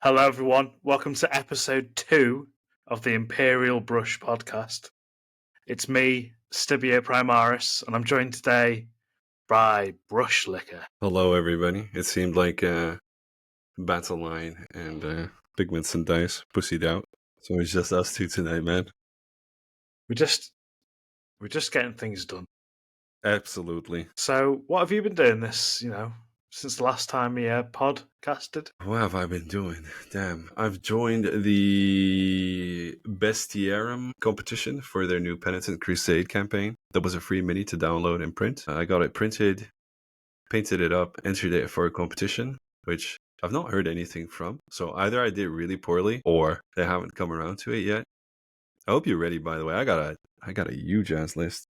Hello, everyone. Welcome to episode 2 of the Imperial Brush Podcast. It's me, StibioPrimaris, and I'm joined today by Brushlikker. Hello, everybody. It seemed like Battle Line and Pigments and Dice pussied out. So it's just us two tonight, man. We're just getting things done. Absolutely. So, what have you been doing since the last time we podcasted? What have I been doing? Damn. I've joined the Bestiarum competition for their new Penitent Crusade campaign. That was a free mini to download and print. I got it printed, painted it up, entered it for a competition, which I've not heard anything from. So either I did really poorly or they haven't come around to it yet. I hope you're ready, by the way. I got a huge ass list.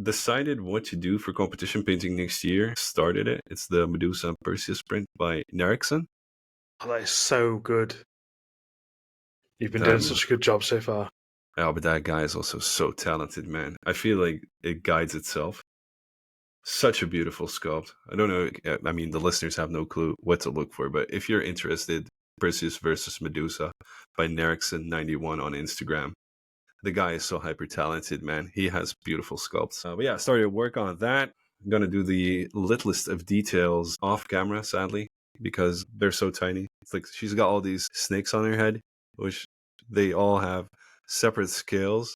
Decided what to do for competition painting next year. Started it. It's the Medusa and Perseus print by Neriksen. Oh, that is so good. You've been doing such a good job so far. Yeah, but that guy is also so talented, man. I feel like it guides itself. Such a beautiful sculpt. I don't know. I mean, the listeners have no clue what to look for, but if you're interested, Perseus versus Medusa by Neriksen91 on Instagram. The guy is so hyper talented, man. He has beautiful sculpts. But yeah, I started work on that. I'm going to do the lit list of details off camera, sadly, because they're so tiny. It's like she's got all these snakes on her head, which they all have separate scales,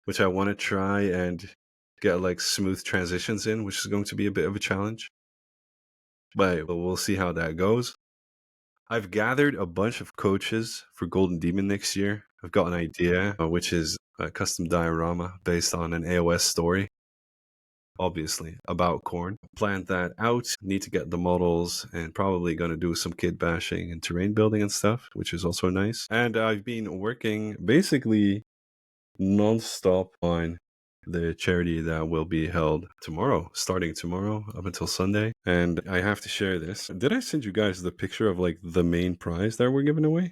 which I want to try and get like smooth transitions in, which is going to be a bit of a challenge. But we'll see how that goes. I've gathered a bunch of coaches for Golden Demon next year. I've got an idea, which is a custom diorama based on an AOS story, obviously, about Khorne. Planned that out, need to get the models, and probably going to do some kit bashing and terrain building and stuff, which is also nice. And I've been working basically non-stop on the charity that will be held starting tomorrow up until Sunday. And I have to share this. Did I send you guys the picture of like the main prize that we're giving away?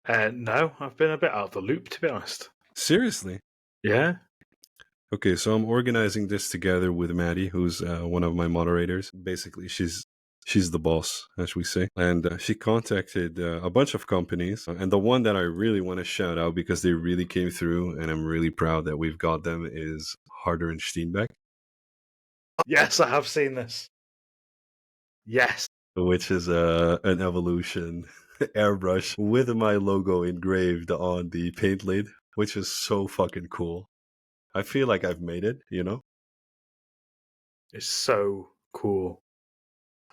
No, I've been a bit out of the loop, to be honest. Seriously? Yeah? Okay, so I'm organizing this together with Maddie, who's one of my moderators. Basically, she's the boss, as we say. And she contacted a bunch of companies. And the one that I really want to shout out because they really came through, and I'm really proud that we've got them, is Harder and Steenbeck. Yes, I have seen this. Yes. Which is an evolution airbrush with my logo engraved on the paint lid, which is so fucking cool. I feel like I've made it, you know? It's so cool.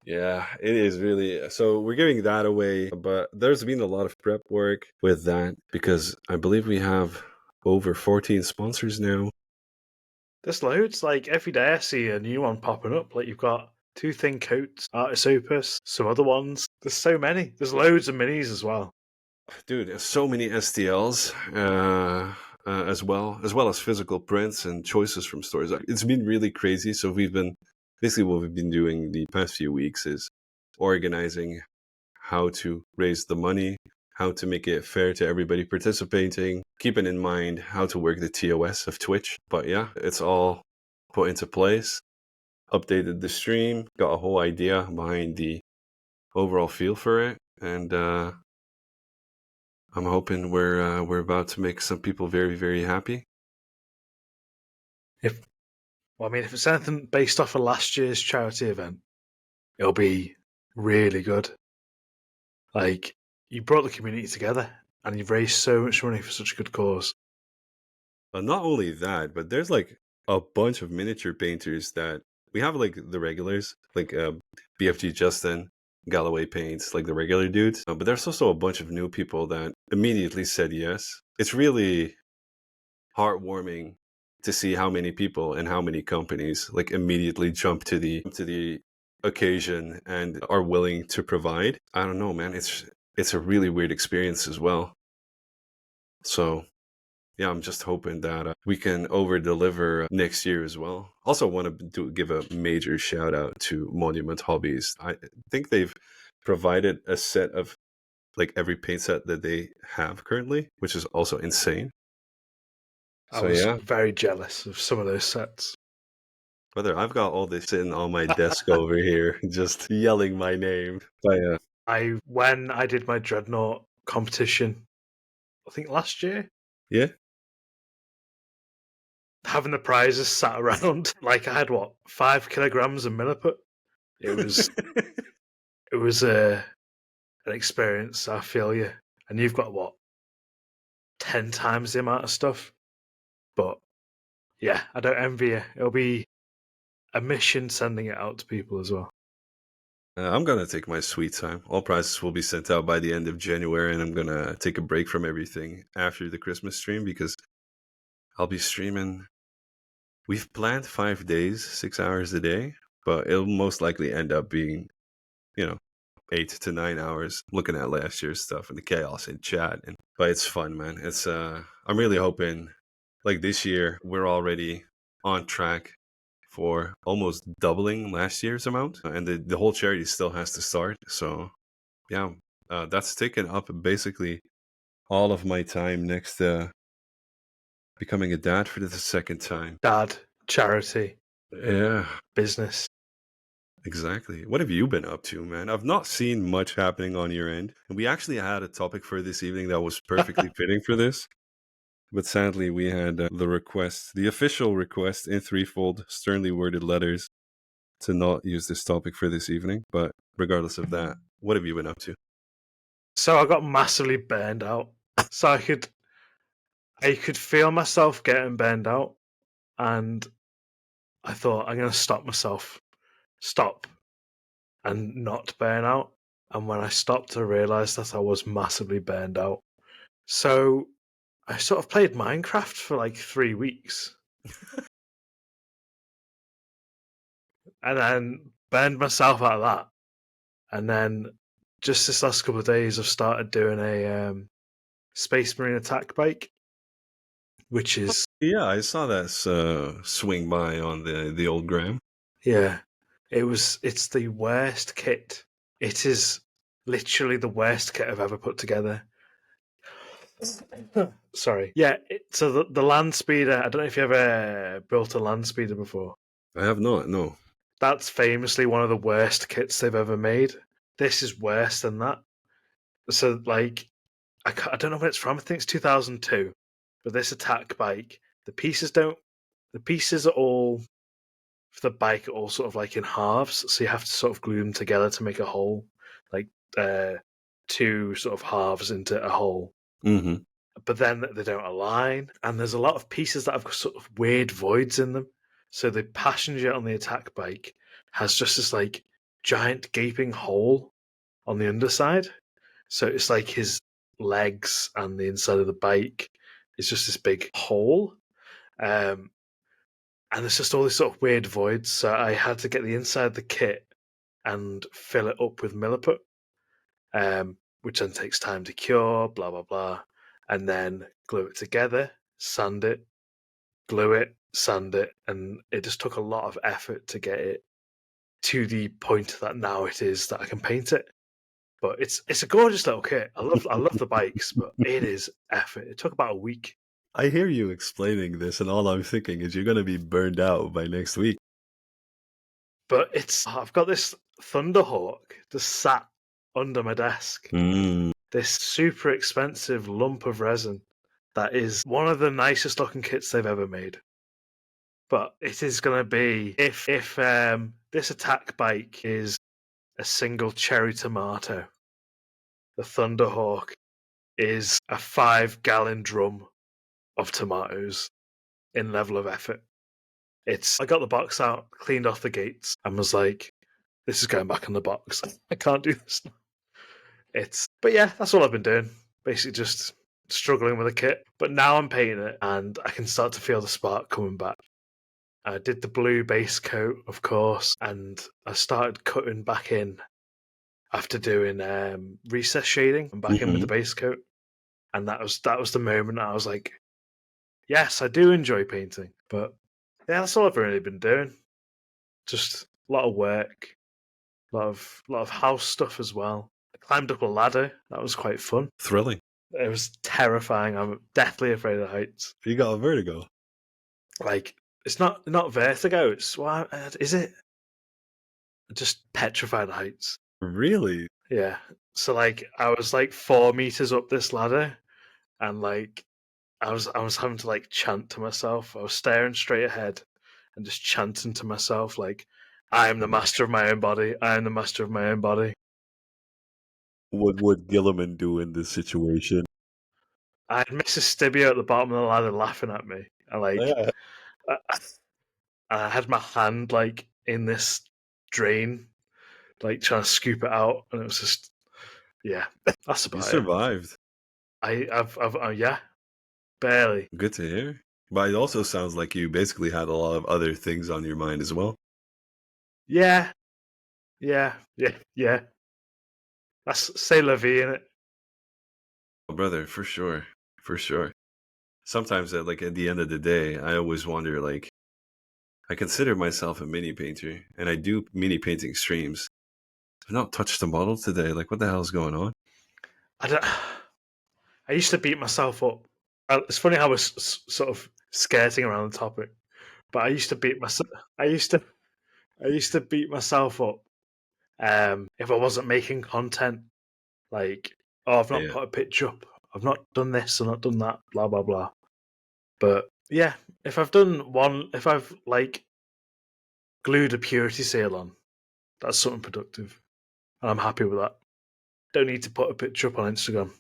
Yeah, it is really. So we're giving that away, but there's been a lot of prep work with that because I believe we have over 14 sponsors now. There's loads. Like every day I see a new one popping up. Like you've got Two Thin Coats, Artis Opus, some other ones. There's so many. There's loads of minis as well. Dude, there's so many STLs as well as physical prints and choices from stores. It's been really crazy. So basically what we've been doing the past few weeks is organizing how to raise the money, how to make it fair to everybody participating, keeping in mind how to work the TOS of Twitch. But yeah, it's all put into place. Updated the stream, got a whole idea behind the overall feel for it, and I'm hoping we're about to make some people very, very happy. If it's anything based off of last year's charity event, it'll be really good. Like, you brought the community together and you've raised so much money for such a good cause. But not only that, but there's like a bunch of miniature painters that we have, like the regulars, like BFG Justin, Galloway Paints, like the regular dudes. But there's also a bunch of new people that immediately said yes. It's really heartwarming to see how many people and how many companies like immediately jump to the occasion and are willing to provide. I don't know, man. It's a really weird experience as well. So yeah, I'm just hoping that we can over-deliver next year as well. Also want to give a major shout out to Monument Hobbies. I think they've provided a set of like every paint set that they have currently, which is also insane. I was very jealous of some of those sets. Brother, I've got all this sitting on my desk over here, just yelling my name. But When I did my Dreadnought competition, I think last year, yeah. having the prizes sat around, like I had 5 kilograms of milliput. It was an experience. I feel you, and you've got 10 times the amount of stuff. But yeah, I don't envy you. It'll be a mission sending it out to people as well. I'm going to take my sweet time. All prizes will be sent out by the end of January, and I'm going to take a break from everything after the Christmas stream because I'll be streaming. We've planned 5 days, 6 hours a day, but it'll most likely end up being, 8 to 9 hours looking at last year's stuff and the chaos in chat. But it's fun, man. I'm really hoping, like this year, we're already on track for almost doubling last year's amount, and the whole charity still has to start. So, yeah, that's taken up basically all of my time next to becoming a dad for the second time. Dad, charity, Yeah, business. exactly. What have you been up to, man? I've not seen much happening on your end. And we actually had a topic for this evening that was perfectly fitting for this. But sadly, we had the official request in threefold, sternly worded letters to not use this topic for this evening. But regardless of that, what have you been up to? So I got massively burned out. So I could feel myself getting burned out, and I thought I'm going to stop and not burn out. And when I stopped, I realized that I was massively burned out. So I sort of played Minecraft for like 3 weeks and then burned myself out of that. And then just this last couple of days, I've started doing a Space Marine attack bike, which is Yeah, I saw that swing by on the old gram. yeah, it's the worst kit. It is literally the worst kit I've ever put together. Sorry. Yeah, so the land speeder, I don't know if you ever built a land speeder before. I have not, no. That's famously one of the worst kits they've ever made. This is worse than that. So, like, I don't know when it's from. I think it's 2002. But this attack bike, the pieces are all, for the bike, are all sort of like in halves. So you have to sort of glue them together to make a hole. Like, two sort of halves into a hole. Mm-hmm. But then they don't align. And there's a lot of pieces that have sort of weird voids in them. So the passenger on the attack bike has just this like giant gaping hole on the underside. So it's like his legs and the inside of the bike is just this big hole. And there's just all these sort of weird voids. So I had to get the inside of the kit and fill it up with milliput, which then takes time to cure, blah, blah, blah. And then glue it together, sand it, glue it, sand it. And it just took a lot of effort to get it to the point that now it is that I can paint it. But it's a gorgeous little kit. I love the bikes, but it is effort. It took about a week. I hear you explaining this, and all I'm thinking is you're going to be burned out by next week. But I've got this Thunderhawk just sat under my desk. This super expensive lump of resin that is one of the nicest looking kits they've ever made. But it is going to be, if this attack bike is a single cherry tomato, the Thunderhawk is a 5-gallon drum of tomatoes in level of effort. I got the box out, cleaned off the gates, and was like, this is going back in the box. I can't do this now. But yeah, that's all I've been doing. Basically just struggling with the kit. But now I'm painting it, and I can start to feel the spark coming back. I did the blue base coat, of course, and I started cutting back in after doing recess shading and back in with the base coat. And that was the moment I was like, yes, I do enjoy painting. But yeah, that's all I've really been doing. Just a lot of work, a lot of house stuff as well. I climbed up a ladder. That was quite fun. Thrilling. It was terrifying. I'm deathly afraid of heights. You got a vertigo. Like, It's not vertigo. It's what is it? Just petrified heights. Really? Yeah. So like I was like 4 meters up this ladder, and like I was having to like chant to myself. I was staring straight ahead and just chanting to myself like, "I am the master of my own body. I am the master of my own body." What would Gilliman do in this situation? I had Mrs. Stibio at the bottom of the ladder laughing at me. Yeah. I, I had my hand like in this drain, like trying to scoop it out, and it was just yeah. That's You about it. survived. I've yeah, barely. Good to hear. But it also sounds like you basically had a lot of other things on your mind as well. Yeah, yeah. That's c'est la vie, innit? Oh, brother, for sure. For sure. Sometimes at the end of the day, I always wonder, like, I consider myself a mini painter and I do mini painting streams. I've not touched the model today. Like, what the hell is going on? I don't. I used to beat myself up. It's funny how we're sort of skirting around the topic, but I used to beat myself. I used to beat myself up if I wasn't making content. Like, oh, I've not Yeah. put a picture up. I've not done this. I've not done that. Blah blah blah. But yeah, if I've like glued a purity seal on, that's something productive, and I'm happy with that. Don't need to put a picture up on Instagram.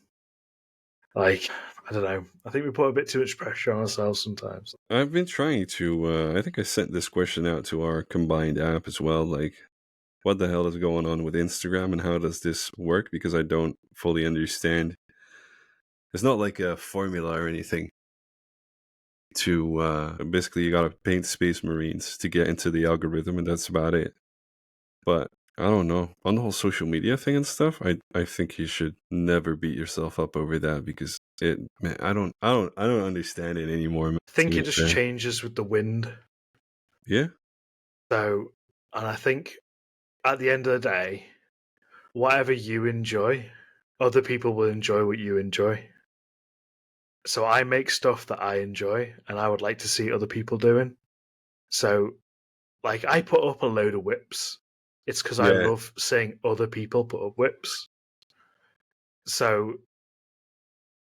Like, I don't know. I think we put a bit too much pressure on ourselves sometimes. I've been trying to, I think I sent this question out to our combined app as well. Like, what the hell is going on with Instagram and how does this work? Because I don't fully understand. It's not like a formula or anything to, basically, you gotta paint Space Marines to get into the algorithm, and that's about it. But I don't know. On the whole social media thing and stuff, I think you should never beat yourself up over that because man, I don't understand it anymore, man, I think to it be just fair. changes with the wind. Yeah. So, and I think at the end of the day, whatever you enjoy, other people will enjoy what you enjoy. So I make stuff that I enjoy and I would like to see other people doing. So, like, I put up a load of whips. It's because I Yeah. love seeing other people put up whips. So,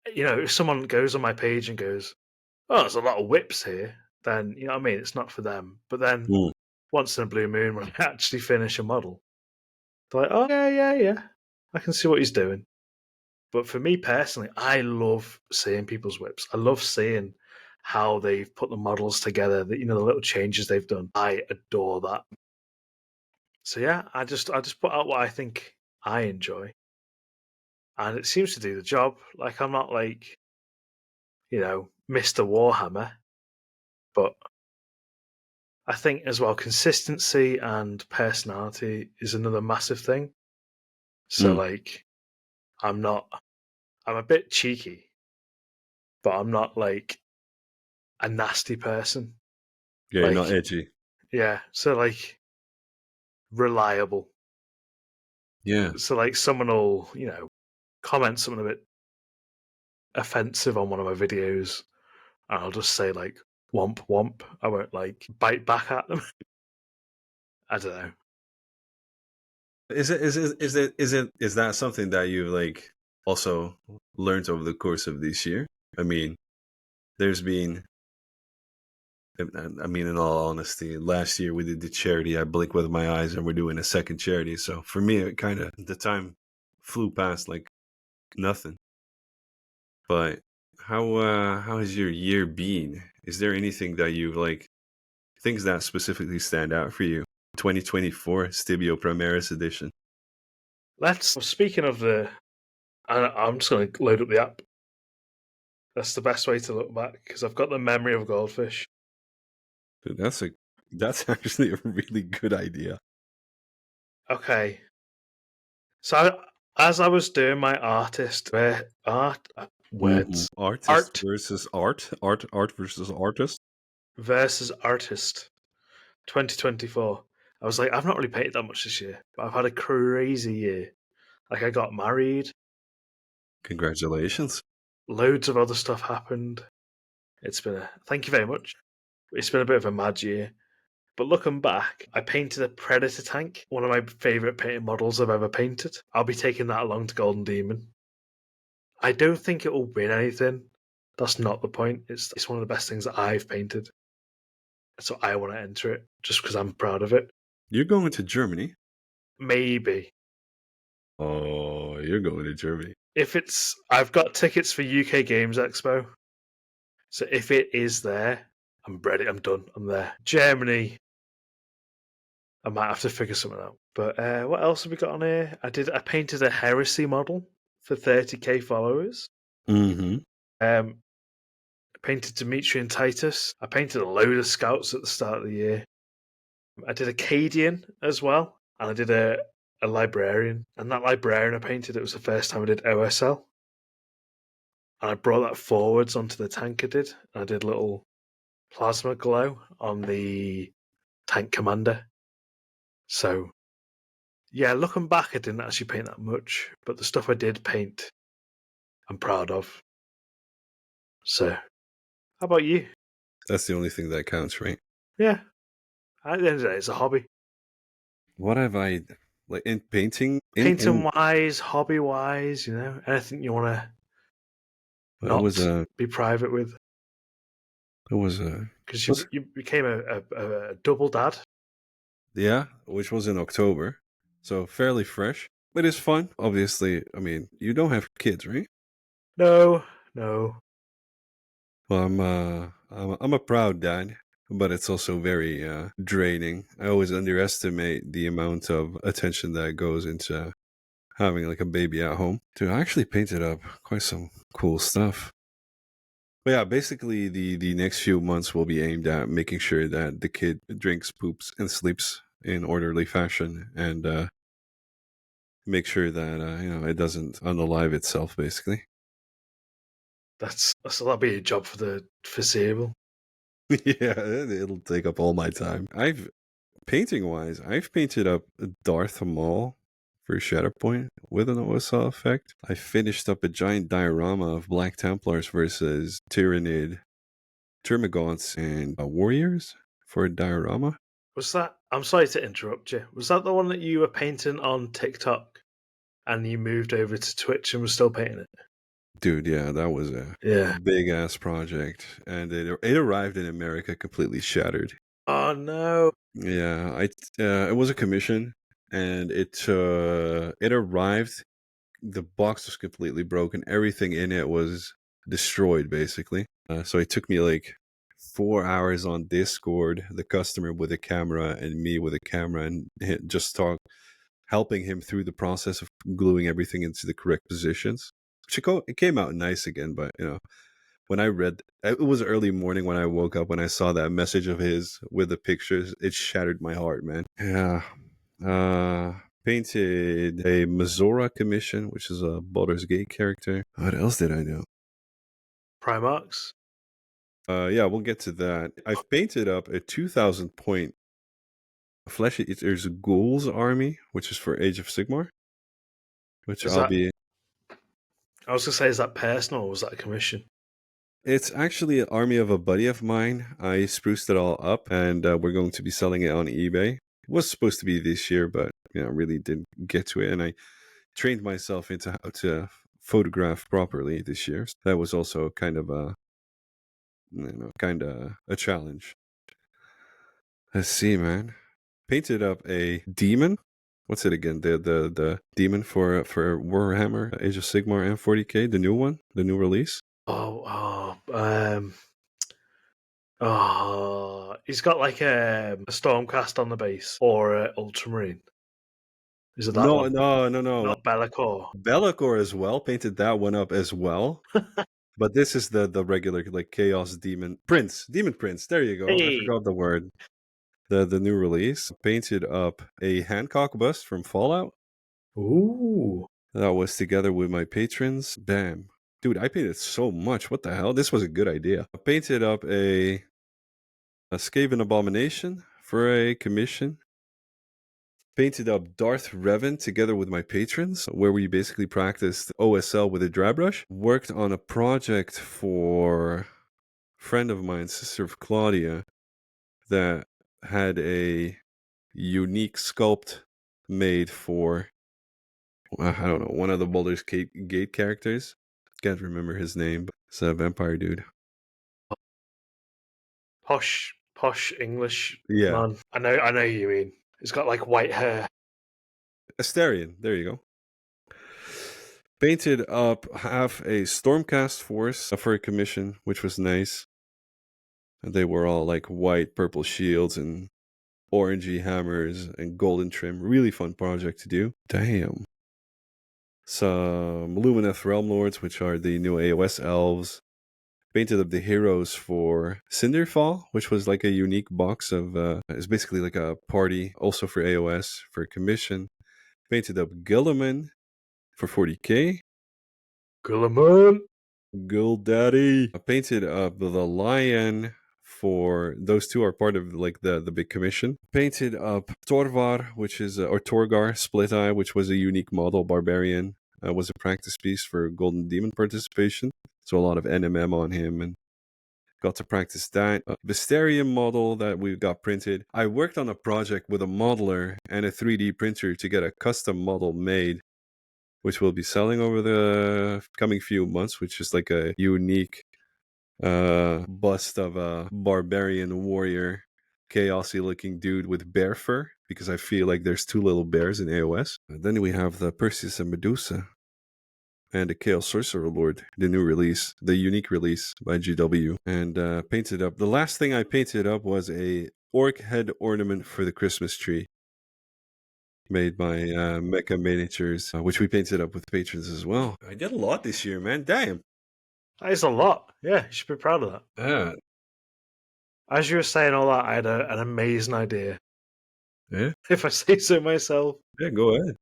if someone goes on my page and goes, "Oh, there's a lot of whips here," then you know what I mean. It's not for them. But then Mm. once in a blue moon, when I actually finish a model, they're like, "Oh yeah, I can see what he's doing." But for me personally, I love seeing people's whips. I love seeing how they've put the models together. The little changes they've done. I adore that. So yeah, I just put out what I think I enjoy, and it seems to do the job. Like I'm not like Mr. Warhammer, but I think as well consistency and personality is another massive thing. So Mm. like I'm a bit cheeky, but I'm not like a nasty person. Yeah, you're not Like edgy. yeah, so like reliable. Yeah. So like someone will, comment something a bit offensive on one of my videos and I'll just say like womp womp. I won't like bite back at them. I don't know. Is that something that you like also learned over the course of this year? I mean, there's been I mean, in all honesty, last year we did the charity. I blink with my eyes, and we're doing a second charity. So for me, it kind of the time flew past like nothing. But how has your year been? Is there anything that you like things that specifically stand out for you? 2024 StibioPrimaris edition. Speaking of I'm just going to load up the app. That's the best way to look back because I've got the memory of a goldfish. Dude, that's actually a really good idea. Okay. So as I was doing my words, Artist art versus art versus artist. versus artist 2024, I was like, I've not really painted that much this year, but I've had a crazy year. Like I got married, Congratulations. loads of other stuff happened. It's been thank you very much. It's been a bit of a mad year. But looking back, I painted a Predator tank, one of my favourite painted models I've ever painted. I'll be taking that along to Golden Demon. I don't think it will win anything. That's not the point. It's one of the best things that I've painted. So I want to enter it just because I'm proud of it. You're going to Germany? Maybe. Oh, you're going to Germany. I've got tickets for UK Games Expo. So if it is there, I'm ready. I'm done. I'm there. Germany, I might have to figure something out. But what else have we got on here? I painted a Heresy model for 30k followers. Mm-hmm. I painted Dimitri and Titus. I painted a load of scouts at the start of the year. I did a Cadian as well, and I did a librarian. And that librarian I painted, it was the first time I did OSL. And I brought that forwards onto the tank I did. And I did a little plasma glow on the tank commander. So, yeah, looking back, I didn't actually paint that much. But the stuff I did paint, I'm proud of. So, how about you? That's the only thing that counts, right? Yeah. At the end of the day, it's a hobby. What have I, like, in painting? Painting-wise, hobby-wise, anything you want to not be private with. It was because you became a double dad. Yeah, which was in October, so fairly fresh. But it's fun. Obviously, I mean, you don't have kids, right? No. Well, I'm a proud dad, but it's also very draining. I always underestimate the amount of attention that goes into having like a baby at home. Dude, I actually painted up quite some cool stuff. But yeah, basically the next few months will be aimed at making sure that the kid drinks, poops, and sleeps in orderly fashion, and make sure that it doesn't unalive itself, basically. That'll be a job for the foreseeable. Yeah, it'll take up all my time. Painting-wise, I've painted up Darth Maul for Shatterpoint with an OSL effect. I finished up a giant diorama of Black Templars versus Tyranid, Termagants, and Warriors for a diorama. Was that? I'm sorry to interrupt you. Was that the one that you were painting on TikTok, and you moved over to Twitch and were still painting it? Dude, yeah, that was a big ass project, and it arrived in America completely shattered. Oh no! Yeah, it was a commission, and it arrived. The box was completely broken. Everything in it was destroyed, basically. So it took me like 4 hours on Discord, the customer with a camera and me with a camera, and just helping him through the process of gluing everything into the correct positions. It came out nice again, but when I read, it was early morning when I woke up, when I saw that message of his with the pictures, it shattered my heart, man. Yeah. Painted a Mazora commission, which is a Baldur's Gate character. What else did I do? Primarchs? Yeah, we'll get to that. I've painted up a 2,000 point Flesh Eater's Ghouls army, which is for Age of Sigmar. I was going to say, is that personal or was that a commission? It's actually an army of a buddy of mine. I spruced it all up, and we're going to be selling it on eBay. It was supposed to be this year, but really didn't get to it, and I trained myself into how to photograph properly this year. So that was also kind of a challenge. Let's see, man. Painted up a demon. What's it again? The demon for Warhammer, Age of Sigmar, and 40k, the new one, the new release. He's got like a Stormcast on the base or Ultramarine. Is it that one? No. Not Be'lakor. Be'lakor as well. Painted that one up as well. But this is the regular like Chaos Demon Prince. Demon Prince. There you go. Hey. I forgot the word. The new release. Painted up a Hancock bust from Fallout. Ooh. That was together with my patrons. Damn. Dude, I painted so much. What the hell? This was a good idea. I painted up a Skaven Abomination for a commission. Painted up Darth Revan together with my patrons, where we basically practiced OSL with a dry brush. Worked on a project for a friend of mine, sister of Claudia, that had a unique sculpt made for, I don't know, one of the Baldur's Gate characters. Can't remember his name, but it's a vampire dude. Posh English Yeah. man. I know who you mean. He's got like white hair. Astarion, there you go. Painted up half a Stormcast force for a commission, which was nice. And they were all like white, purple shields and orangey hammers and golden trim. Really fun project to do. Damn. Some Lumineth Realm Lords, which are the new AOS elves. Painted up the heroes for Cinderfall, which was like a unique box of, it's basically like a party, also for AOS, for commission. Painted up Gilliman for 40k. Gulliman. Gul Daddy. I painted up the lion for, those two are part of like the big commission. Painted up Torvar, which is, or Torgar, Split Eye, which was a unique model, barbarian. Was a practice piece for Golden Demon participation. So a lot of NMM on him and got to practice that. Visterium model that we got printed. I worked on a project with a modeler and a 3D printer to get a custom model made, which we'll be selling over the coming few months, which is like a unique bust of a barbarian warrior, chaosy looking dude with bear fur, because I feel like there's two little bears in AOS. And then we have the Perseus and Medusa and the Chaos Sorcerer Lord, the new release, the unique release by GW, and painted up. The last thing I painted up was a orc head ornament for the Christmas tree, made by Mecha Miniatures, which we painted up with patrons as well. I did a lot this year, man. Damn. That is a lot. Yeah, you should be proud of that. Yeah. As you were saying all that, I had an amazing idea. Yeah? If I say so myself. Yeah, go ahead.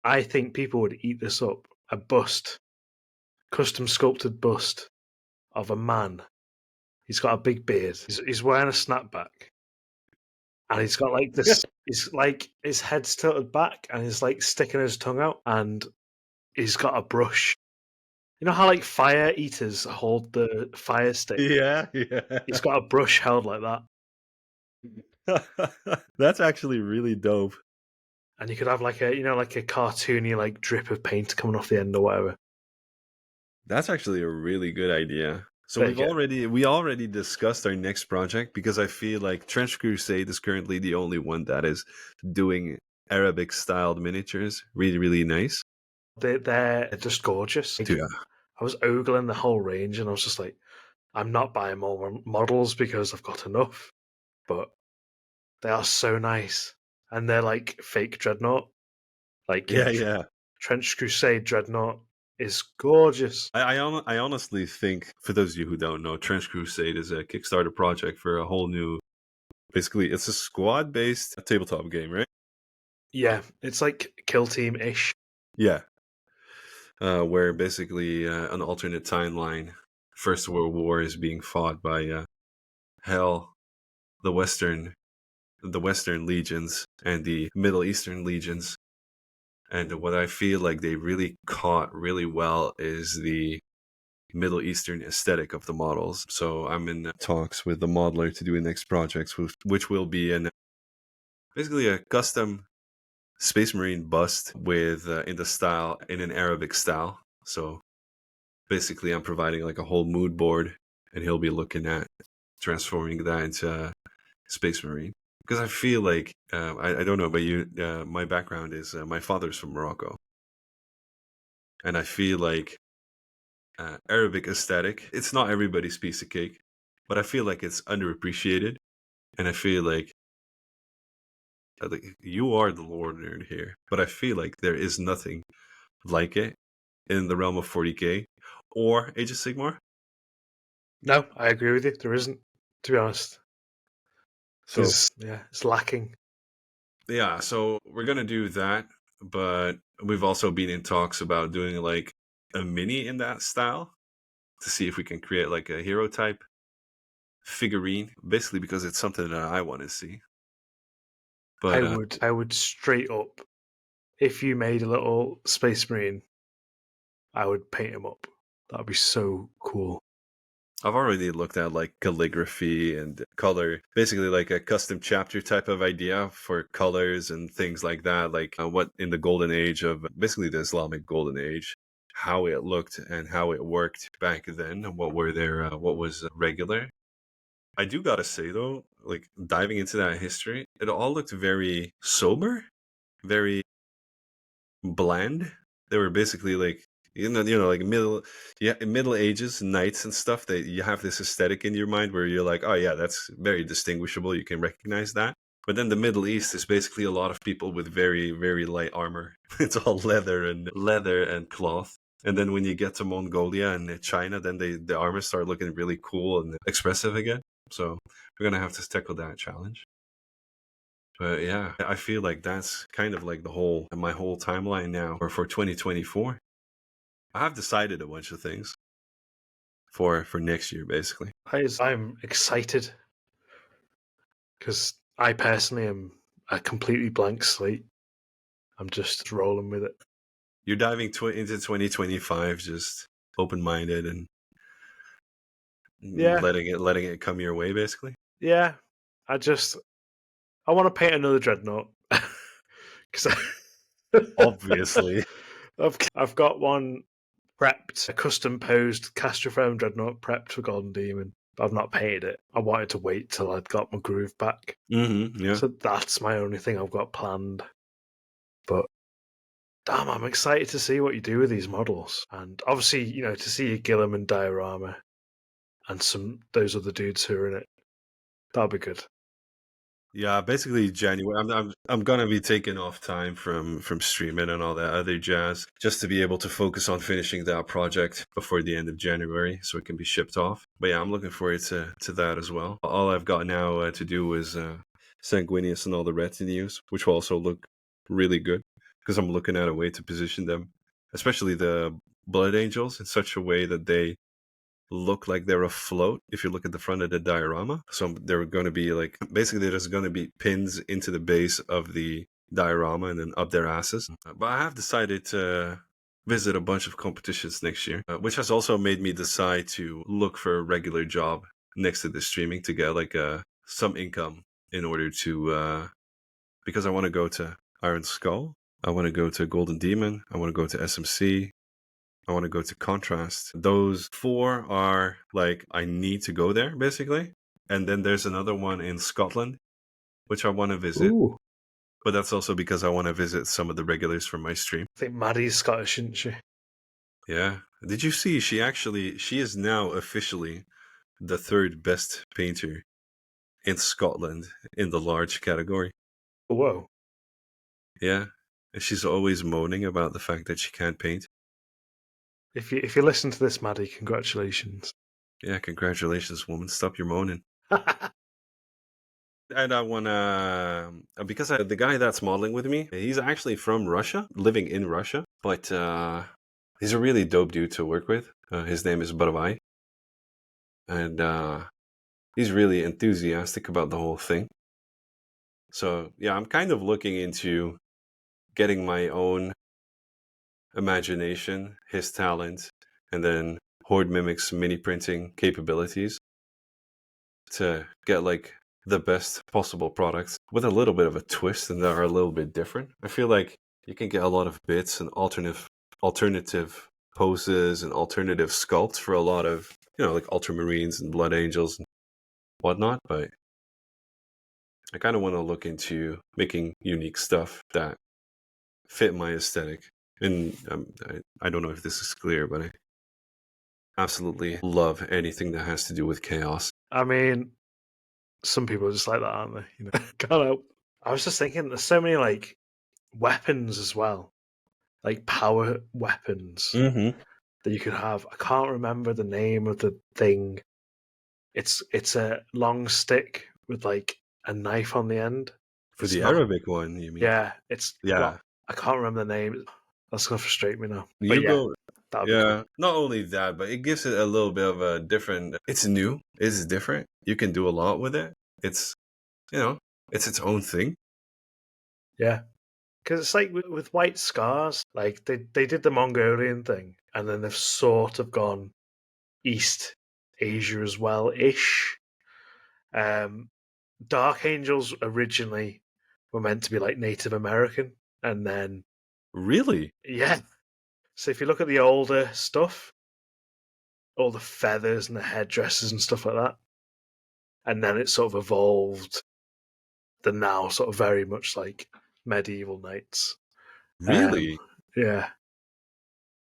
I think people would eat this up. A bust. Custom sculpted bust of a man. He's got a big beard. He's wearing a snapback. And he's got like this, he's like, his head's tilted back and he's like sticking his tongue out and he's got a brush. You know how like fire eaters hold the fire stick? Yeah. He's got a brush held like that. That's actually really dope. And you could have like a, like a cartoony like drip of paint coming off the end or whatever. That's actually a really good idea. So There you we already discussed our next project, because I feel like Trench Crusade is currently the only one that is doing Arabic styled miniatures. Really, really nice. They're just gorgeous. Yeah. I was ogling the whole range and I was just like, I'm not buying more models because I've got enough. But they are so nice. And they're like fake Dreadnought. Like Yeah. Trench Crusade Dreadnought is gorgeous. I honestly think, for those of you who don't know, Trench Crusade is a Kickstarter project for a whole new, basically, it's a squad-based tabletop game, right? Yeah, it's like Kill Team-ish. Yeah. Where basically an alternate timeline, First World War is being fought by Hell, the Western legions, and the Middle Eastern legions. And what I feel like they really caught really well is the Middle Eastern aesthetic of the models. So I'm in talks with the modeler to do the next projects, which will be basically a custom Space Marine bust with in an Arabic style. So basically I'm providing like a whole mood board, and he'll be looking at transforming that into Space Marine. Because I feel like, I don't know about you, my background is, my father's from Morocco. And I feel like Arabic aesthetic, it's not everybody's piece of cake, but I feel like it's underappreciated. And I feel like you are the Lord nerd here, but I feel like there is nothing like it in the realm of 40k or Age of Sigmar. No, I agree with you. There isn't, to be honest. So it's lacking. Yeah, so we're gonna do that, but we've also been in talks about doing like a mini in that style to see if we can create like a hero type figurine, basically because it's something that I want to see. But I would straight up, if you made a little Space Marine, I would paint him up. That would be so cool. I've already looked at like calligraphy and color, basically like a custom chapter type of idea for colors and things like that. Like what in the golden age of basically the Islamic golden age, how it looked and how it worked back then, and what was regular. I do gotta say though, like diving into that history, it all looked very sober, very bland. They were basically like like middle ages knights and stuff. That you have this aesthetic in your mind where you're like, oh yeah, that's very distinguishable. You can recognize that. But then the Middle East is basically a lot of people with very very light armor. It's all leather and cloth. And then when you get to Mongolia and China, then the armor start looking really cool and expressive again. So we're gonna have to tackle that challenge. But yeah, I feel like that's kind of like my whole timeline now for 2024. I have decided a bunch of things for next year, basically. I'm excited because I personally am a completely blank slate. I'm just rolling with it. You're diving into 2025 just open-minded and Yeah, letting it come your way, basically. yeah. I want to paint another dreadnought because Obviously. I've got one prepped, a custom posed Castroframe dreadnought prepped for Golden Demon. But I've not painted it. I wanted to wait till I'd got my groove back. Yeah. So that's my only thing I've got planned. But damn, I'm excited to see what you do with these models. And obviously, to see your Gilliam and diorama and those other dudes who are in it. That'll be good. Yeah, basically January. I'm gonna be taking off time from streaming and all that other jazz just to be able to focus on finishing that project before the end of January, so it can be shipped off. But yeah, I'm looking forward to that as well. All I've got now to do is Sanguinius and all the retinues, which will also look really good because I'm looking at a way to position them, especially the Blood Angels, in such a way that they look like they're afloat if you look at the front of the diorama. So they're going to be like, basically there's going to be pins into the base of the diorama and then up their asses. But I have decided to visit a bunch of competitions next year, which has also made me decide to look for a regular job next to the streaming to get like some income in order to because I want to go to Iron Skull, I want to go to Golden Demon, I want to go to SMC, I want to go to Contrast. Those four are like, I need to go there, basically. And then there's another one in Scotland, which I want to visit. Ooh. But that's also because I want to visit some of the regulars from my stream. I think Maddie's Scottish, isn't she? Yeah. Did you see? She is now officially the third best painter in Scotland in the large category. Whoa. Yeah. And she's always moaning about the fact that she can't paint. If you listen to this, Maddie, congratulations. Yeah, congratulations, woman. Stop your moaning. And I want to, because the guy that's modeling with me, he's actually from Russia, living in Russia, but he's a really dope dude to work with. His name is Baravai. And he's really enthusiastic about the whole thing. So, yeah, I'm kind of looking into getting my own imagination, his talent, and then Horde Mimic's mini printing capabilities to get like the best possible products with a little bit of a twist and that are a little bit different. I feel like you can get a lot of bits and alternative poses and alternative sculpts for a lot of, like Ultramarines and Blood Angels and whatnot, but I kind of want to look into making unique stuff that fit my aesthetic. And I don't know if this is clear, but I absolutely love anything that has to do with chaos. I mean, some people are just like that, aren't they? Can't help. I was just thinking, there's so many like weapons as well, like power weapons Mm-hmm. that you could have. I can't remember the name of the thing. It's a long stick with like a knife on the end. For It's the not. Arabic one, you mean? Yeah, it's Yeah. got. I can't remember the name. That's gonna frustrate me now. But You yeah, go, that'd be cool. yeah. Not only that, but it gives it a little bit of a different. It's new. It's different. You can do a lot with it. It's, it's its own thing. Yeah, because it's like with White Scars, like they did the Mongolian thing, and then they've sort of gone east Asia as well, ish. Dark Angels originally were meant to be like Native American, and then Really? yeah. So if you look at the older stuff, all the feathers and the headdresses and stuff like that, and then it sort of evolved. The now sort of very much like medieval knights. Really? Yeah.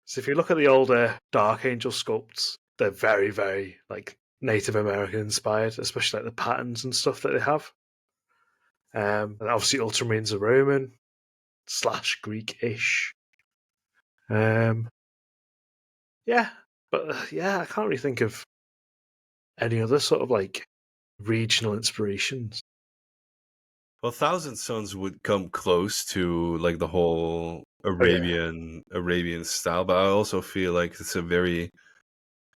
So if you look at the older Dark Angel sculpts, they're very, very like Native American inspired, especially like the patterns and stuff that they have. And obviously Ultramarines are Roman / Greek-ish. Yeah, but yeah, I can't really think of any other sort of like regional inspirations. Well, Thousand Sons would come close to like the whole Oh yeah, Arabian style, but I also feel like it's a very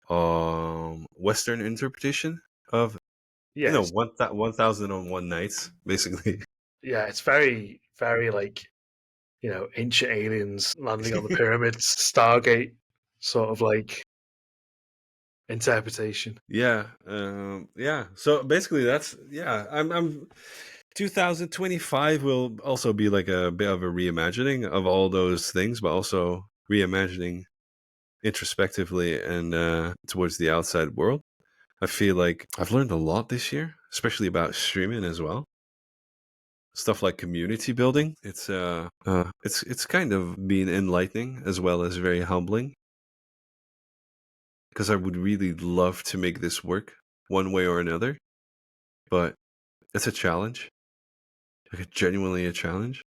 Western interpretation of yeah, it's, 1001 nights, basically. yeah, it's very, very like ancient aliens landing on the pyramids, Stargate sort of like interpretation. Yeah. So basically, that's yeah. I'm 2025 will also be like a bit of a reimagining of all those things, but also reimagining introspectively and towards the outside world. I feel like I've learned a lot this year, especially about streaming as well. Stuff like community building. It's kind of been enlightening as well as very humbling, because I would really love to make this work one way or another, but it's a challenge, like genuinely a challenge.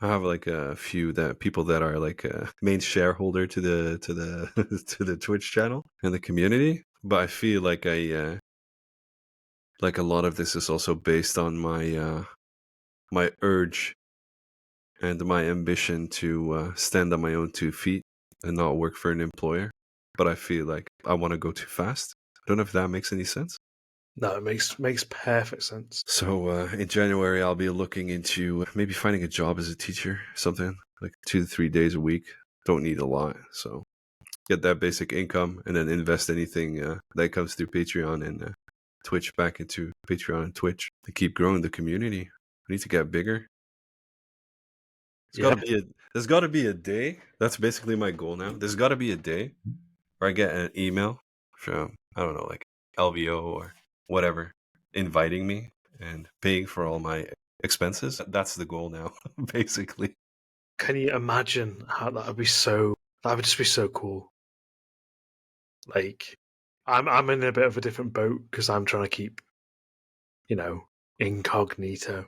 I have like a few that people that are like a main shareholder to the to the Twitch channel and the community, but I feel like like a lot of this is also based on my urge and my ambition to stand on my own 2 feet and not work for an employer. But I feel like I want to go too fast. I don't know if that makes any sense. No, it makes perfect sense. So in January, I'll be looking into maybe finding a job as a teacher, something like 2 to 3 days a week. Don't need a lot, so get that basic income and then invest anything that comes through Patreon and Twitch back into Patreon and Twitch to keep growing the community. We need to get bigger. Yeah, There's got to be a day. That's basically my goal now. There's got to be a day where I get an email from, I don't know, like LVO or whatever, inviting me and paying for all my expenses. That's the goal now, basically. can you imagine how that would be so? That would just be so cool. Like, I'm in a bit of a different boat because I'm trying to keep, incognito.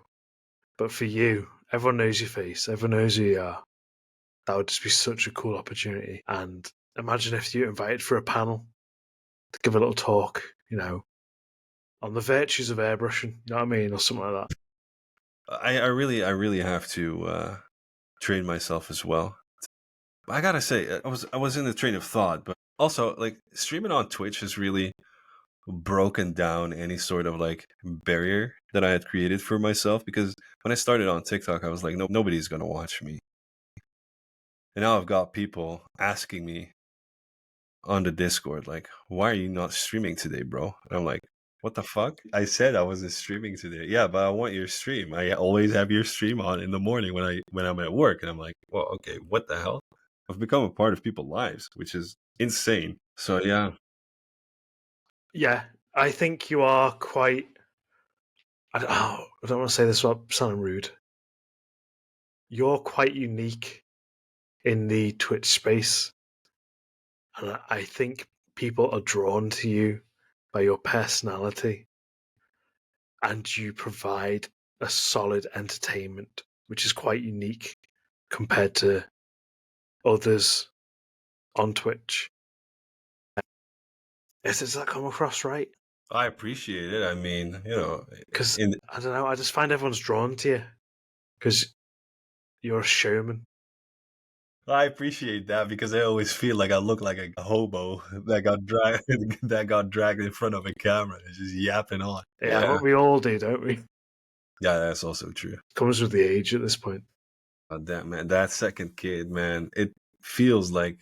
But for you, everyone knows your face. Everyone knows who you are. That would just be such a cool opportunity. And imagine if you invited for a panel to give a little talk, on the virtues of airbrushing. You know what I mean, or something like that. I really have to train myself as well. I gotta say, I was in the train of thought, but also like streaming on Twitch has really broken down any sort of like barrier that I had created for myself, because when I started on TikTok, I was like, no, nobody's gonna watch me. And now I've got people asking me on the Discord, like, why are you not streaming today, bro? And I'm like, what the fuck? I said I wasn't streaming today. Yeah, but I want your stream. I always have your stream on in the morning when I'm at work. And I'm like, well, okay, what the hell? I've become a part of people's lives, which is insane. So yeah. Yeah, I think you are quite. I don't want to say this without sounding rude. You're quite unique in the Twitch space, and I think people are drawn to you by your personality, and you provide a solid entertainment, which is quite unique compared to others on Twitch. Does that come across right? I appreciate it. I mean, Because in I don't know, I just find everyone's drawn to you because you're a showman. I appreciate that, because I always feel like I look like a hobo that got dragged that got dragged in front of a camera and just yapping on. Yeah, Yeah. but we all do, don't we? Yeah, that's also true. Comes with the age at this point. That man, that second kid, man, it feels like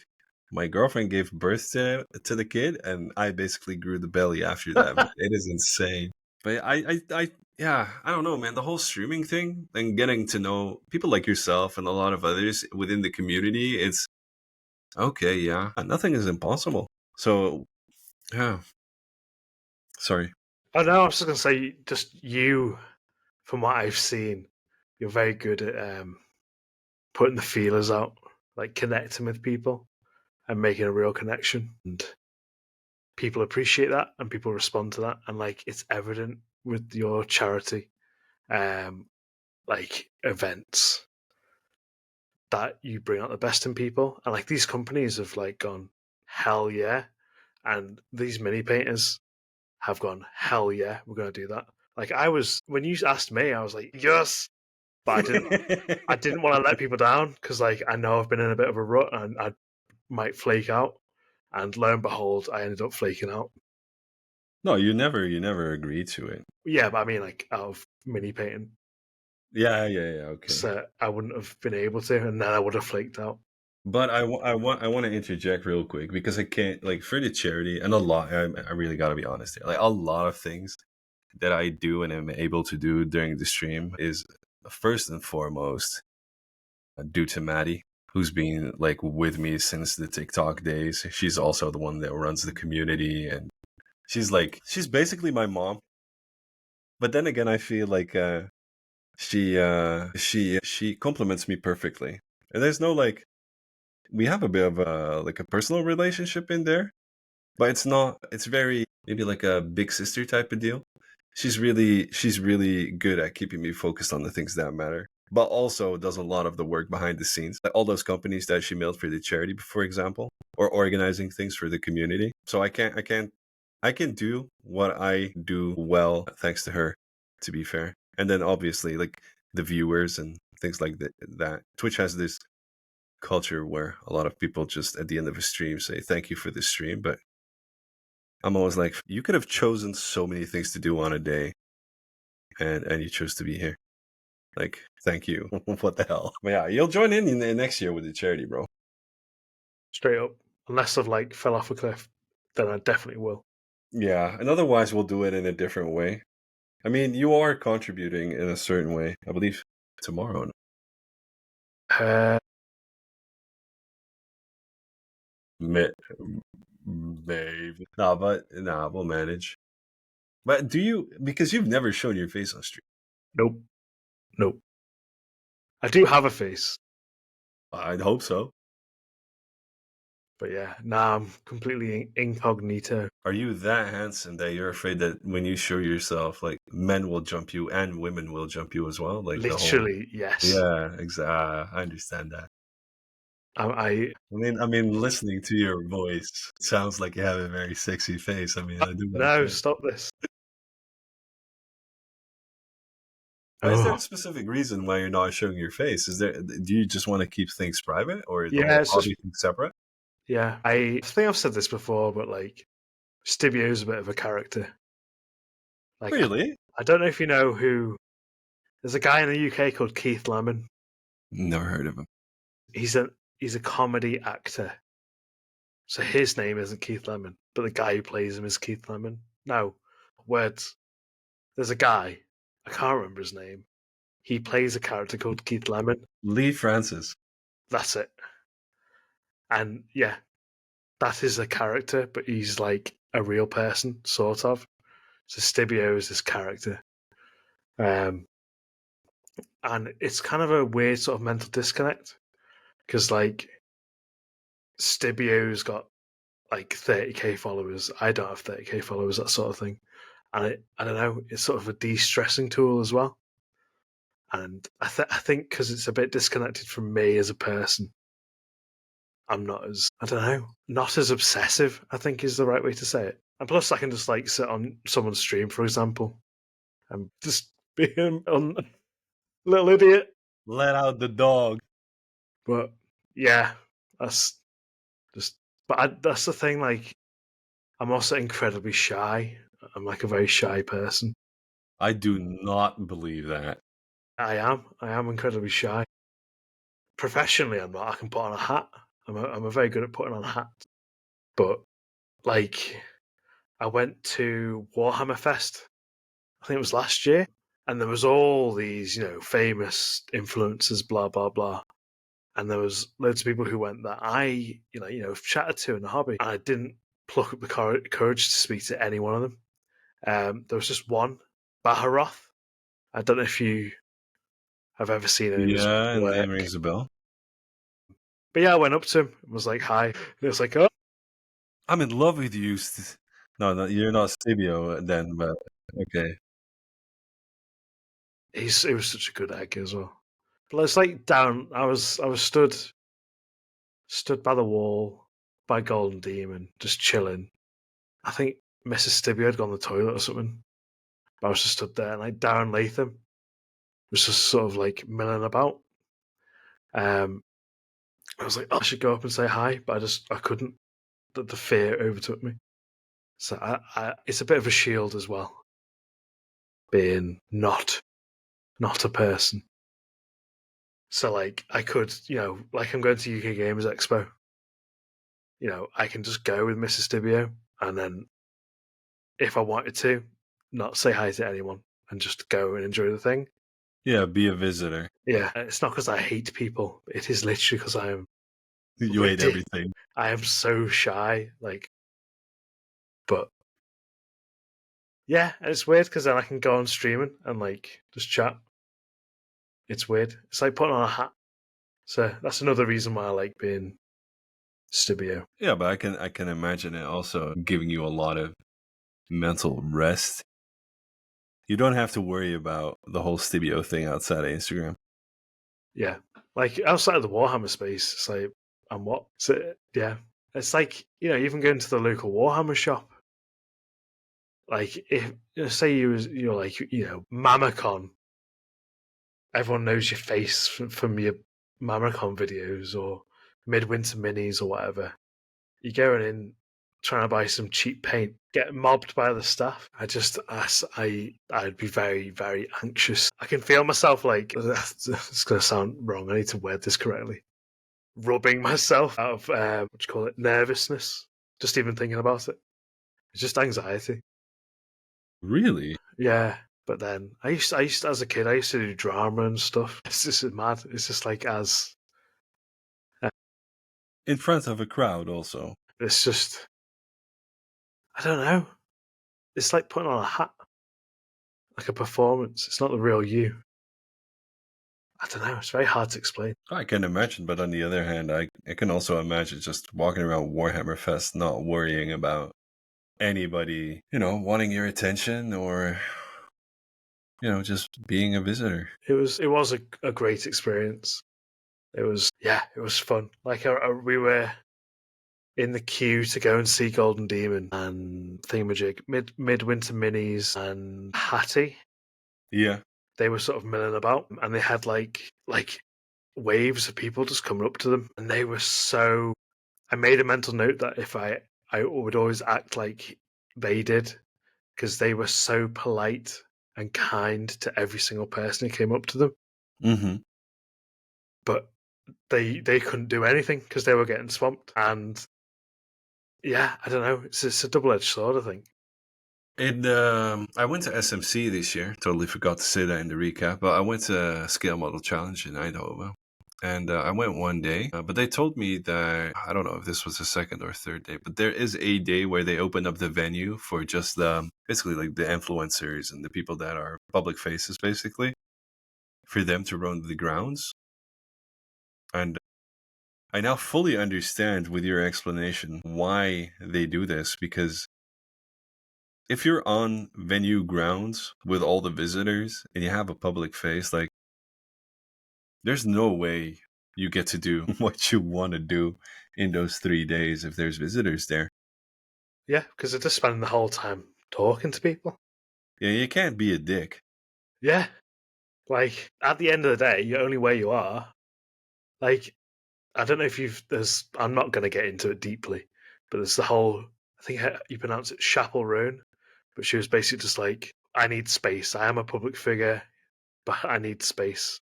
My girlfriend gave birth to the kid, and I basically grew the belly after that. Man. It is insane. But yeah, I don't know, man. The whole streaming thing and getting to know people like yourself and a lot of others within the community, it's okay. Yeah, nothing is impossible. So, yeah. Sorry. Oh no, I was just gonna say, just you, from what I've seen, you're very good at putting the feelers out, like connecting with people and making a real connection. And people appreciate that and people respond to that. And like it's evident with your charity like events that you bring out the best in people. And like these companies have like gone, hell yeah. And these mini painters have gone, hell yeah, we're gonna do that. Like I was when you asked me, I was like, yes. But I didn't want to let people down because like I know I've been in a bit of a rut and I might flake out. And lo and behold, I ended up flaking out. No, you never agreed to it. Yeah, but I mean like out of mini painting. Yeah, okay. So I wouldn't have been able to, and then I would have flaked out. But I want to interject real quick because I can't like for the charity and a lot. I really got to be honest here. Like a lot of things that I do and am able to do during the stream is first and foremost due to Maddie, who's been like with me since the TikTok days. She's also the one that runs the community, and she's basically my mom. But then again, I feel like she compliments me perfectly, and there's no like we have a bit of a personal relationship in there, but it's very maybe like a big sister type of deal. She's really good at keeping me focused on the things that matter, but also does a lot of the work behind the scenes, like all those companies that she mailed for the charity, for example, or organizing things for the community. So I can do what I do well thanks to her, to be fair. And then obviously like the viewers and things like that. Twitch has this culture where a lot of people just at the end of a stream say thank you for the stream, but I'm always like, you could have chosen so many things to do on a day, and you chose to be here. Like, thank you. What the hell? But yeah, you'll join in the next year with the charity, bro. Straight up. Unless I've like fell off a cliff, then I definitely will. Yeah, and otherwise we'll do it in a different way. I mean, you are contributing in a certain way. I believe tomorrow. Babe. Nah, we'll manage. But because you've never shown your face on stream. Nope. I do have a face. I'd hope so. But yeah, now I'm completely incognito. Are you that handsome that you're afraid that when you show yourself, like men will jump you and women will jump you as well? Like literally, yes. Yeah, exactly. I understand that. I mean, listening to your voice sounds like you have a very sexy face. I mean, I do. No, stop this. Is there a specific reason why you're not showing your face? Do you just want to keep things private, or yeah, it's just separate? Yeah, I think I've said this before, but like Stibio's a bit of a character. Like, Really? I don't know if you know who. There's a guy in the UK called Keith Lemon. Never heard of him. He's a comedy actor. So his name isn't Keith Lemon, but the guy who plays him is Keith Lemon. No, words. There's a guy. I can't remember his name. He plays a character called Keith Lemon. Lee Francis. That's it. And yeah, that is a character, but he's like a real person, sort of. So Stibio is this character. And it's kind of a weird sort of mental disconnect because like Stibio's got like 30k followers. I don't have 30k followers, that sort of thing. And I don't know, it's sort of a de-stressing tool as well. And I think because it's a bit disconnected from me as a person, I'm not as obsessive, I think is the right way to say it. And plus I can just like sit on someone's stream, for example, and just be a little idiot. Let out the dog. But yeah, that's the thing, like I'm also incredibly shy. I'm like a very shy person. I do not believe that. I am incredibly shy. Professionally, I'm not. I can put on a hat. I'm a very good at putting on hats, but like I went to Warhammer Fest. I think it was last year, and there was all these famous influencers, blah blah blah, and there was loads of people who went that I chatted to in the hobby, and I didn't pluck up the courage to speak to any one of them. There was just one, Baharoth. I don't know if you have ever seen any of his Yeah, and work, name rings a bell. but yeah, I went up to him and was like, "Hi." And it was like, "Oh, I'm in love with you. No, you're not Stibio then, but okay. it was such a good egg as well." But it's like down. I was stood by the wall by Golden Demon, just chilling. I think Mrs. Stibio had gone to the toilet or something. But I was just stood there, and like Darren Latham was just sort of like milling about. I was like, oh, I should go up and say hi, but I couldn't. The fear overtook me. So it's a bit of a shield as well, being not a person. So like I could, like I'm going to UK Gamers Expo. I can just go with Mrs. Stibio, and then if I wanted to, not say hi to anyone and just go and enjoy the thing. Yeah, be a visitor. Yeah, it's not because I hate people. It is literally because I am You hate everything. I am so shy. Like, but yeah, it's weird because then I can go on streaming and like just chat. It's weird. It's like putting on a hat. So that's another reason why I like being Stibio. Yeah, but I can imagine it also giving you a lot of mental rest. You don't have to worry about the whole Stibio thing outside of Instagram. Yeah, like outside of the Warhammer space, it's like I'm what? So yeah, it's like even going to the local Warhammer shop. Like if say you're like Mamacon, everyone knows your face from your Mamacon videos or Midwinter Minis or whatever. You're going in trying to buy some cheap paint, get mobbed by the staff. I'd be very, very anxious. I can feel myself like it's going to sound wrong. I need to word this correctly. Rubbing myself out of what do you call it? Nervousness. Just even thinking about it. It's just anxiety. Really? Yeah. But then I used to, as a kid, I used to do drama and stuff. It's just mad. It's just like In front of a crowd also. it's just I don't know. It's like putting on a hat, like a performance. It's not the real you. I don't know. It's very hard to explain. I can imagine, but on the other hand, I can also imagine just walking around Warhammer Fest not worrying about anybody, wanting your attention or, just being a visitor. It was a great experience. It was fun. Like we were in the queue to go and see Golden Demon and Thingamajig, Midwinter Minis and Hattie. Yeah. They were sort of milling about, and they had like waves of people just coming up to them, and they were so. I made a mental note that if I would always act like they did, because they were so polite and kind to every single person who came up to them. Mm-hmm. But they couldn't do anything because they were getting swamped. And yeah, I don't know. It's a double edged sword, I think. I went to SMC this year. Totally forgot to say that in the recap, but I went to Scale Model Challenge in Eindhoven. And I went one day, but they told me that, I don't know if this was the second or third day, but there is a day where they open up the venue for just basically like the influencers and the people that are public faces, basically, for them to run the grounds. And I now fully understand with your explanation why they do this, because if you're on venue grounds with all the visitors and you have a public face, like, there's no way you get to do what you want to do in those 3 days if there's visitors there. Yeah, because they're just spending the whole time talking to people. Yeah, you can't be a dick. Yeah. Like, at the end of the day, you're only where you are. Like, I don't know if I'm not going to get into it deeply, but there's the whole, I think you pronounce it Chapel Roan, but she was basically just like, I need space. I am a public figure, but I need space.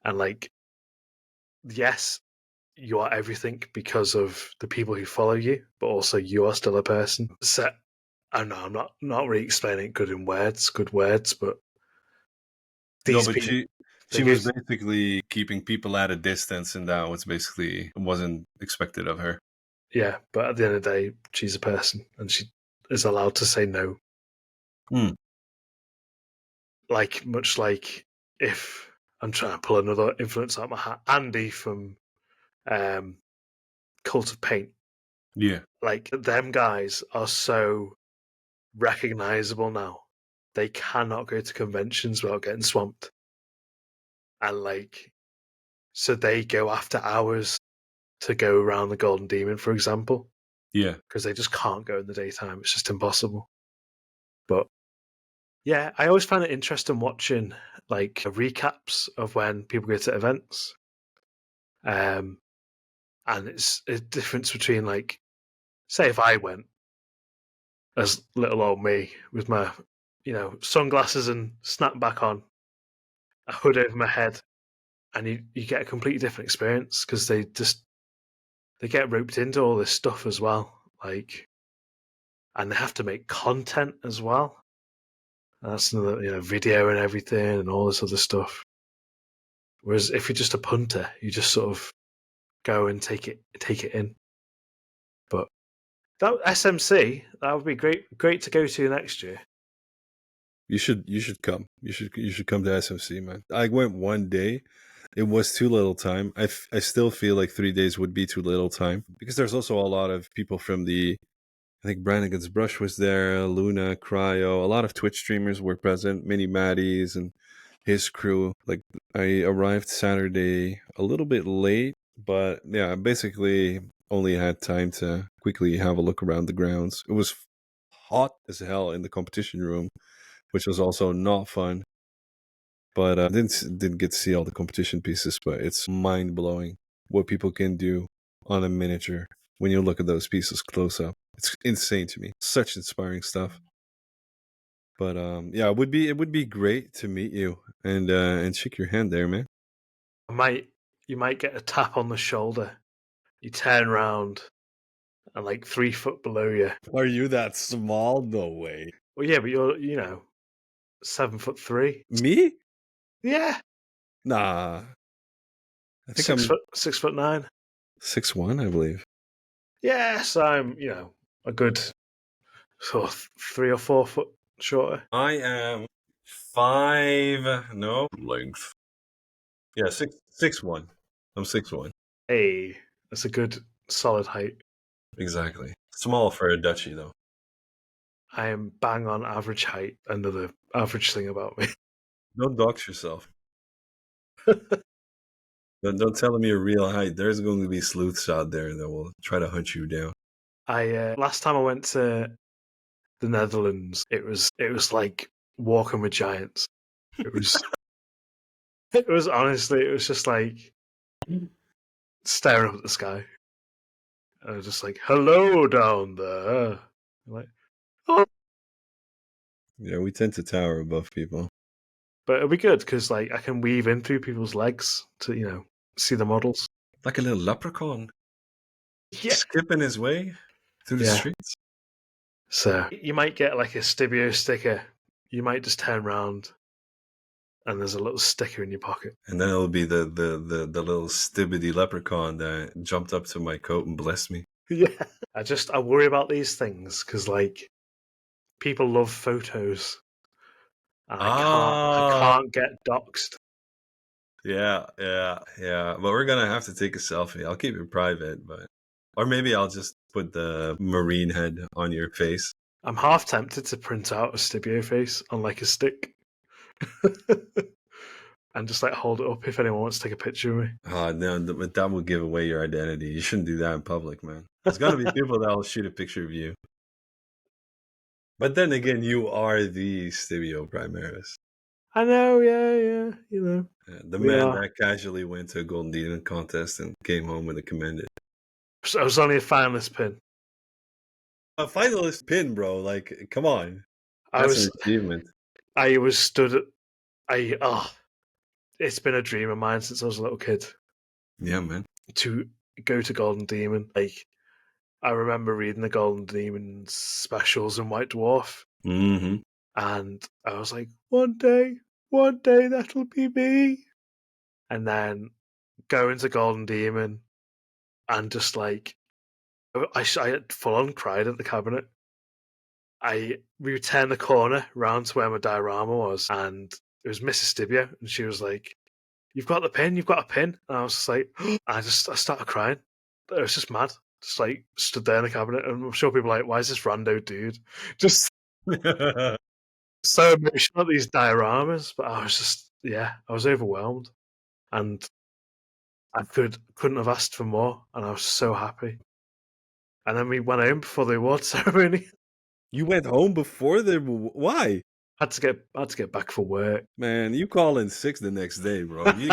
And like, yes, you are everything because of the people who follow you, but also you are still a person. So I don't know, I'm not really explaining it good words, but these but people, she was basically keeping people at a distance, and that was basically wasn't expected of her. yeah, but at the end of the day, she's a person and she is allowed to say no. Mm. Like, much like if I'm trying to pull another influence out of my hat, Andy from Cult of Paint. Yeah. Like, them guys are so recognizable now. They cannot go to conventions without getting swamped. And, like, so they go after hours to go around the Golden Demon, for example. Yeah. Because they just can't go in the daytime. It's just impossible. But yeah, I always find it interesting watching like recaps of when people go to events. And it's a difference between, like, say if I went as little old me with my, sunglasses and snapback on, a hood over my head, and you get a completely different experience because they get roped into all this stuff as well, like, and they have to make content as well. And that's another, video and everything and all this other stuff. Whereas if you're just a punter, you just sort of go and take it in. But that SMC, that would be great to go to next year. You should come. You should come to SMC, man. I went one day. It was too little time. I still feel like 3 days would be too little time because there's also a lot of people from I think Brannigan's Brush was there, Luna, Cryo, a lot of Twitch streamers were present, Mini Matties and his crew. Like, I arrived Saturday a little bit late, but yeah, I basically only had time to quickly have a look around the grounds. It was hot as hell in the competition room, which was also not fun. But I didn't get to see all the competition pieces, but it's mind-blowing what people can do on a miniature when you look at those pieces close up. It's insane to me. Such inspiring stuff. But yeah, it would be great to meet you and shake your hand there, man. You might get a tap on the shoulder. You turn around, and like 3 foot below you. Are you that small? No way. Well, yeah, but you're 7'3". Me? Yeah, Nah. I think I'm 6'9". 6'1", I believe. Yes, I'm a good sort of 3 or 4 foot shorter. I am 5. No length. Yeah, 6'1". I'm 6'1". Hey, that's a good solid height. Exactly. Small for a duchy, though. I am bang on average height. Another average thing about me. Don't dox yourself. Don't tell them your real height. There's going to be sleuths out there that will try to hunt you down. Last time I went to the Netherlands, it was like walking with giants. It was it was just like staring up at the sky. And I was just like, "Hello down there." I'm like, oh. Yeah, we tend to tower above people. But it'll be good because like I can weave in through people's legs to see the models. Like a little leprechaun. Yeah, Skipping his way through the streets. So you might get like a Stibio sticker. You might just turn around and there's a little sticker in your pocket. And then it'll be the little stibbity leprechaun that jumped up to my coat and blessed me. Yeah. I worry about these things because like people love photos. And I can't get doxxed. Yeah. But we're gonna have to take a selfie. I'll keep it private, or maybe I'll just put the marine head on your face. I'm half tempted to print out a Stibio face on like a stick. And just like hold it up if anyone wants to take a picture of me. Oh, no, but that will give away your identity. You shouldn't do that in public, man. There's gonna be people that will shoot a picture of you. But then again, you are the StibioPrimaris. I know, yeah, The man that casually went to a Golden Demon contest and came home with a commended. So I was only a finalist pin. A finalist pin, bro. Like, come on. That's an achievement. I was stood at... it's been a dream of mine since I was a little kid. Yeah, man. To go to Golden Demon. Like, I remember reading the Golden Demon specials in White Dwarf, Mm-hmm. and I was like, one day that'll be me. And then going to Golden Demon and just like, I full on cried at the cabinet. We would turn the corner round to where my diorama was, and it was Mrs. Stibio, and she was like, "You've got the pin, you've got a pin." And I was just like, I started crying. It was just mad. Just like stood there in the cabinet, and I'm sure people were like, "Why is this rando dude just so emotional at these dioramas?" But I was just, I was overwhelmed, and I couldn't have asked for more, and I was so happy. And then we went home before the award ceremony. You went home before the why? Had to get back for work. Man, you call in sick the next day, bro. You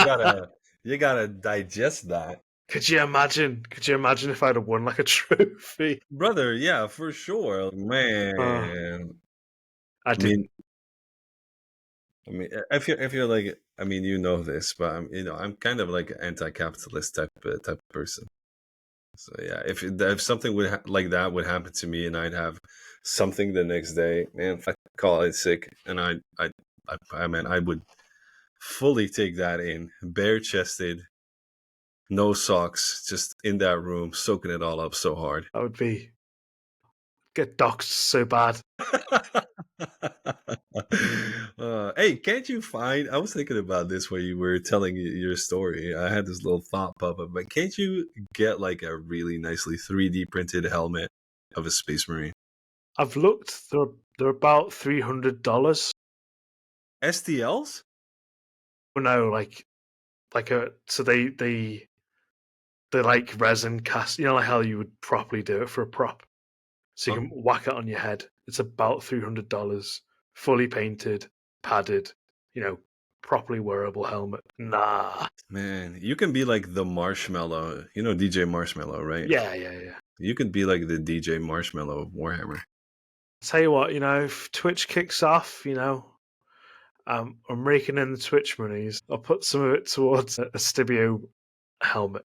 gotta digest that. Could you imagine? If I'd have won like a trophy? Brother, yeah, for sure. Man. I didn't. If you're like, I mean, you know this, but I'm kind of like an anti-capitalist type of person. So yeah, if something like that would happen to me, and I'd have something the next day, man, I call it sick, and I mean, I would fully take that in, bare chested, no socks, just in that room, soaking it all up so hard. I would get doxxed so bad. Hey, can't you find? I was thinking about this while you were telling your story. I had this little thought pop up, but can't you get like a really nicely 3D printed helmet of a Space Marine? I've looked. They're about $300. STLs? Oh no, like so they like resin cast. You know, like how you would properly do it for a prop. So you can whack it on your head. It's about $300, fully painted, padded. You know, properly wearable helmet. Nah. Man, you can be like the Marshmallow. You know DJ Marshmallow, right? Yeah. You could be like the DJ Marshmallow of Warhammer. Tell you what, if Twitch kicks off, I'm raking in the Twitch monies. I'll put some of it towards a Stibio helmet.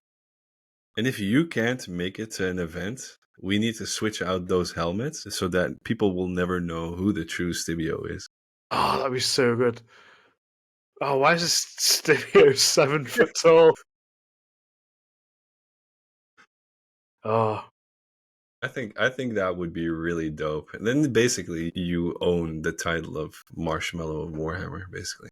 And if you can't make it to an event, we need to switch out those helmets so that people will never know who the true Stibio is. Oh, that'd be so good. Oh, why is this Stibio 7 foot tall? Oh, I think that would be really dope. And then basically you own the title of Marshmallow of Warhammer, basically.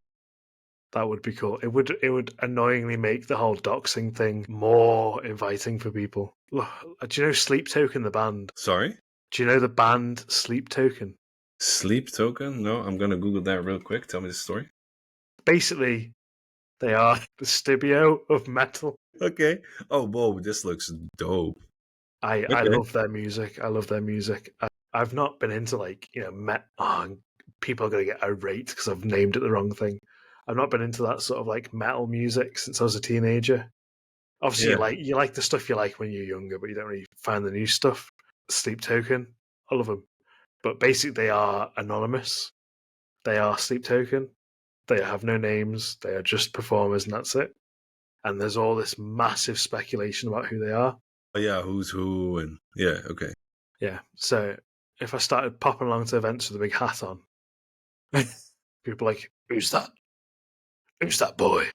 that would be cool. It would annoyingly make the whole doxing thing more inviting for people. Do you know Sleep Token, the band? Sorry? Do you know the band Sleep Token? Sleep Token? No, I'm gonna Google that real quick. Tell me the story. Basically, they are the Stibio of metal. Okay. Oh, whoa, this looks dope. I Okay. love their music. I've not been into people are gonna get irate because I've named it the wrong thing. I've not been into that sort of like metal music since I was a teenager. Obviously, Yeah. you like the stuff you like when you're younger, but you don't really find the new stuff. Sleep Token, I love them, but basically they are anonymous. They are Sleep Token. They have no names. They are just performers, and that's it. And there's all this massive speculation about who they are. Oh, yeah, who's who, and yeah, okay. Yeah, so if I started popping along to events with a big hat on, people are like, who's that? Who's that boy?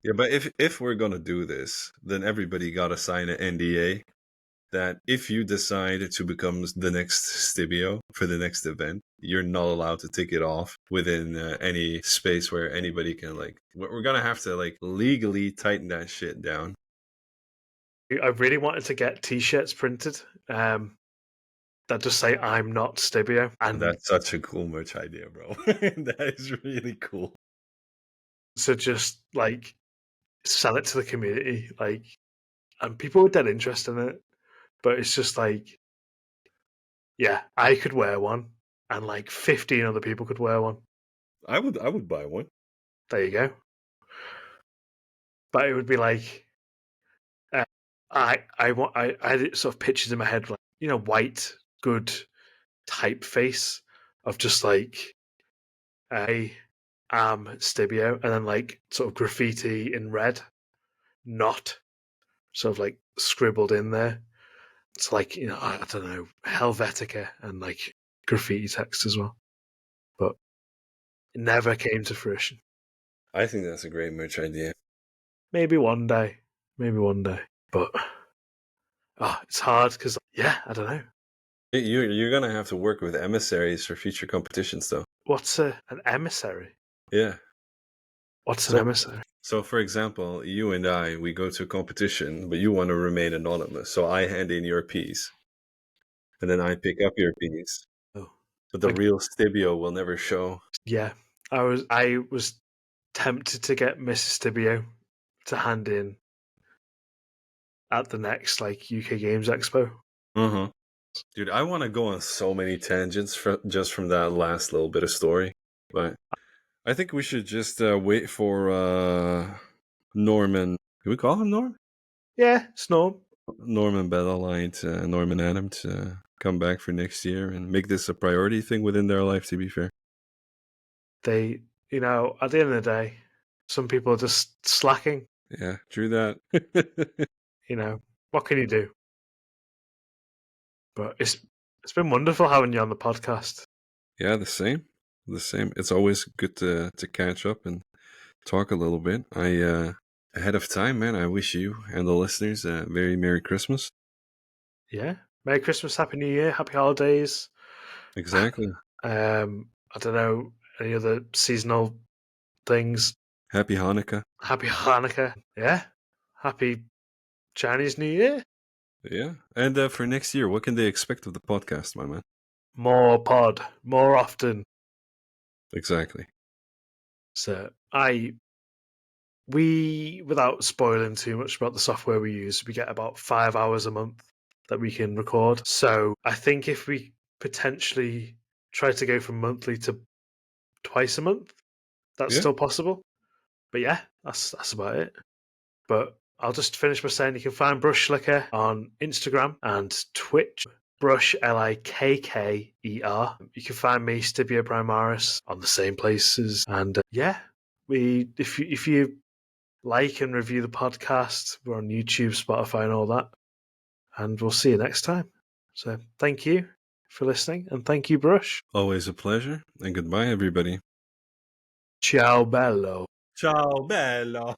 Yeah, but if we're gonna do this, then everybody gotta sign an NDA that if you decide to become the next Stibio for the next event, you're not allowed to take it off within any space where anybody can we're gonna have to legally tighten that shit down. I really wanted to get T-shirts printed that just say "I'm not Stibio," and That's such a cool merch idea, bro. That is really cool. so just sell it to the community, and people were dead interested in it. But it's just I could wear one, and 15 other people could wear one. I would buy one. There you go. But it would be I had sort of pictures in my head, white, good typeface of just I am Stibio, and then sort of graffiti in red, not sort of scribbled in there. It's like, I don't know, Helvetica and like graffiti text as well. But it never came to fruition. I think that's a great merch idea. Maybe one day. But it's hard because, I don't know. You're going to have to work with emissaries for future competitions, though. What's an emissary? Yeah. What's an emissary? So, for example, you and I, we go to a competition, but you want to remain anonymous. So I hand in your piece, and then I pick up your piece. Oh. But the real Stibio will never show. Yeah. I was tempted to get Mrs. Stibio to hand in at the next UK Games Expo. Mm-hmm. Dude, I want to go on so many tangents just from that last little bit of story, but I think we should just wait for Norman. Can we call him Norm? Yeah, it's Norm. Norman Bettelite, Norman Adam to come back for next year and make this a priority thing within their life, to be fair. They, at the end of the day, some people are just slacking. Yeah, true that. What can you do? But it's been wonderful having you on the podcast. Yeah, the same. It's always good to catch up and talk a little bit. Ahead of time, man, I wish you and the listeners a very Merry Christmas. Yeah. Merry Christmas, Happy New Year, Happy Holidays. Exactly. I don't know, any other seasonal things. Happy Hanukkah. Happy Hanukkah. Yeah. Happy Chinese New Year. Yeah. And for next year, what can they expect of the podcast, my man? More pod, more often. Exactly. So without spoiling too much about the software we use, we get about 5 hours a month that we can record. So I think if we potentially try to go from monthly to twice a month, that's still possible. But yeah, that's about it. But I'll just finish by saying you can find Brushlikker on Instagram and Twitch. Brush Likker. You can find me, StibioPrimaris, on the same places. And if you like and review the podcast, we're on YouTube, Spotify, and all that. And we'll see you next time. So thank you for listening, and thank you, Brush. Always a pleasure, and goodbye, everybody. Ciao bello. Ciao bello.